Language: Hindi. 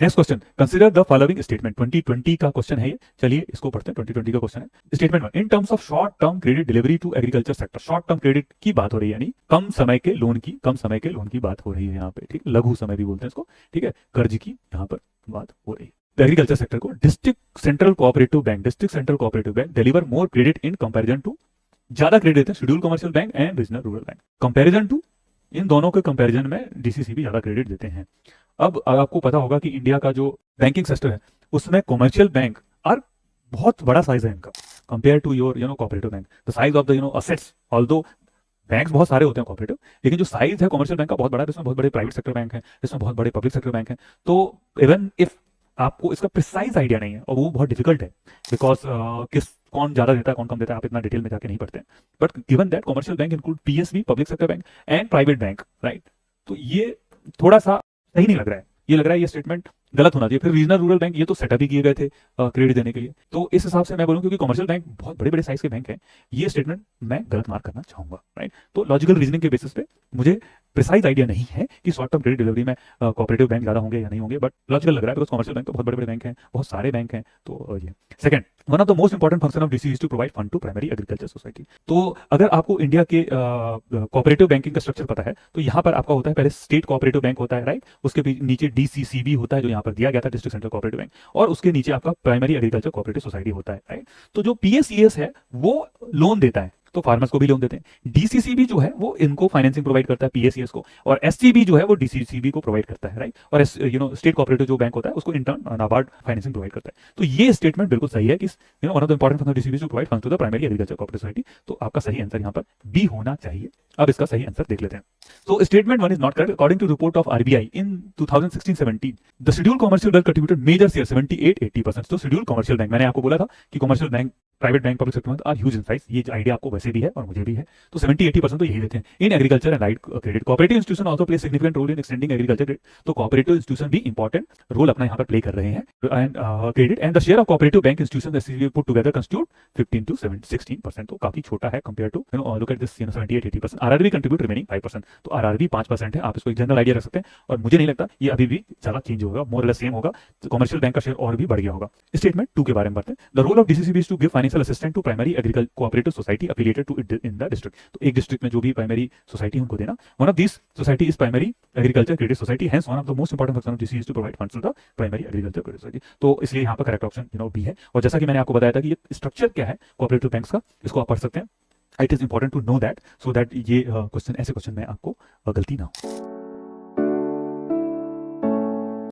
Next question, consider the following statement. 2020 का क्वेश्चन है ये, चलिए इसको पढ़ते हैं। 2020 का क्वेश्चन है, statement 1, in terms of short term credit delivery to agriculture sector. Short term credit की बात हो रही है, यानी कम समय के लोन की बात हो रही है यहाँ पे, ठीक, लघु समय भी बोलते हैं इसको, ठीक है, कर्ज की यहाँ पर बात हो रही है। एग्रीकल्चर सेक्टर को district central cooperative bank deliver more credit in comparison to, ज्यादा क्रेडिट देते हैं scheduled commercial bank and regional rural bank. Comparison to, इन दोनों के कंपैरिजन में डीसीसीबी ज्यादा क्रेडिट देते हैं। अब आपको पता होगा कि इंडिया का जो बैंकिंग सेक्टर है उसमें कमर्शियल बैंक और बहुत बड़ा साइज है इनका compare to your cooperative bank. The size of the assets, although banks बहुत सारे होते हैं कोऑपरेटिव, लेकिन जो साइज है कमर्शियल बैंक का बहुत बड़ा है। इसमें बहुत बड़े प्राइवेट सेक्टर बैंक हैं, इसमें बहुत बड़े पब्लिक सेक्टर बैंक हैं। तो इवन इफ आपको इसका प्रिसाइज आइडिया नहीं है, और वो बहुत डिफिकल्ट है, बिकॉज कौन ज्यादा देता है कौन कम देता है आप इतना डिटेल में जाके नहीं पढ़ते हैं। But given that commercial bank include PSB, public sector bank and private bank, right. तो ये थोड़ा सा सही नहीं लग रहा है, ये लग रहा है ये स्टेटमेंट गलत होना चाहिए। फिर रीजनल रूरल बैंक ये तो सेटअप ही किए गए थे क्रेडिट देने के लिए, तो इस हिसाब से मैं बोलूं, क्योंकि कमर्शियल बैंक बहुत बड़े बड़े साइज के बैंक हैं, ये स्टेटमेंट मैं गलत मार्क करना चाहूंगा, राइट। तो लॉजिकल रीजनिंग के बेसिस पे मुझे प्रिसाइज आइडिया नहीं है कि शॉर्ट टर्म क्रेडिट डिलीवरी में कोऑपरेटिव बैंक ज्यादा होंगे या नहीं होंगे, बट लॉजिकल लग रहा है बिकॉज कमर्शियल बैंक तो बहुत बड़े बड़े बैंक हैं, बहुत सारे बैंक हैं। तो ये second, one of the most important function of DC is to provide fund to primary agriculture society. तो अगर आपको इंडिया के कोऑपरेटिव बैंकिंग का स्ट्रक्चर पता है, तो यहाँ पर आपका होता है पहले स्टेट कोऑपरेटिव बैंक होता है, राइट, उसके नीचे डीसीसीबी होता है जो यहाँ पर दिया गया था, डिस्ट्रिक्ट सेंट्रल कोऑपरेटिव बैंक, और उसके नीचे आपका प्राइमरी एग्रीकल्चर कोऑपरेटिव सोसाइटी होता है, राइट। तो जो पीएसईएस है वो लोन देता है, तो फार्मर्स को भी लोन देते हैं। डीसीसीबी जो है वो इनको फाइनेंसिंग प्रोवाइड करता है पीएसईएस को, और एससीबी जो है वो डीसीसीबी को प्रोवाइड करता है, राइट। और स्टेट कोऑपरेटिव जो बैंक होता है उसको इंटर्न नाबार्ड फाइनेंसिंग प्रोवाइड करता है। तो ये स्टेटमेंट बिल्कुल सही है कि one of the important function of DCCB to provide funds to the primary agriculture cooperative society. तो आपका सही आंसर यहाँ पर बी होना चाहिए। अब इसका सही आंसर देख लेते हैं। तो statement 1 is not correct according to report of RBI in 2016-17 the schedule commercial bank contributed major share 78-80%। तो शेड्यूल कमर्शियल बैंक, मैंने आपको बोला था कि commercial bank, private bank, public sector are huge in size, ये आइडिया आपको वैसे भी है और मुझे भी है। तो 70-80% तो यही देते हैं in agriculture and right credit. Cooperative institution also play significant role in extending agriculture credit. तो कोऑपरेटिव इंस्टीट्यूशन भी इंपॉर्टेंट रोल अपना यहाँ पर प्ले कर रहे हैं and credit, and the share of cooperative bank institution put together constitute 15 to 16%। तो काफी छोटा है compare to look at this 78-80%। RRB contribute remaining 5%। तो आरआरबी 5% है, आप इसको एक जनरल आइडिया रख सकते हैं, और मुझे नहीं लगता ये अभी भी ज्यादा चेंज होगा, मोर लेस सेम होगा। तो कमर्शियल बैंक का शेयर और भी बढ़ गया होगा। स्टेटमेंट 2 के बारे में बात है, the role of DCCB is to give financial assistance to primary agriculture cooperative society affiliated to in the district. तो एक डिस्ट्रिक्ट में जो भी प्राइमरी सोसाइटी उनको देना। One of this society is primary agriculture credit society, hence one of the most important function of DCC is to provide funds to the primary agriculture credit society. तो इसलिए यहाँ पर करेक्ट ऑप्शन बी है। और जैसा कि मैंने आपको बताया था कि ये स्ट्रक्चर क्या है कोऑपरेटिव बैंक्स का, इसको आप पढ़ सकते हैं। It is important to know that, so that ये क्वेश्चन, ऐसे क्वेश्चन में आपको गलती ना हो।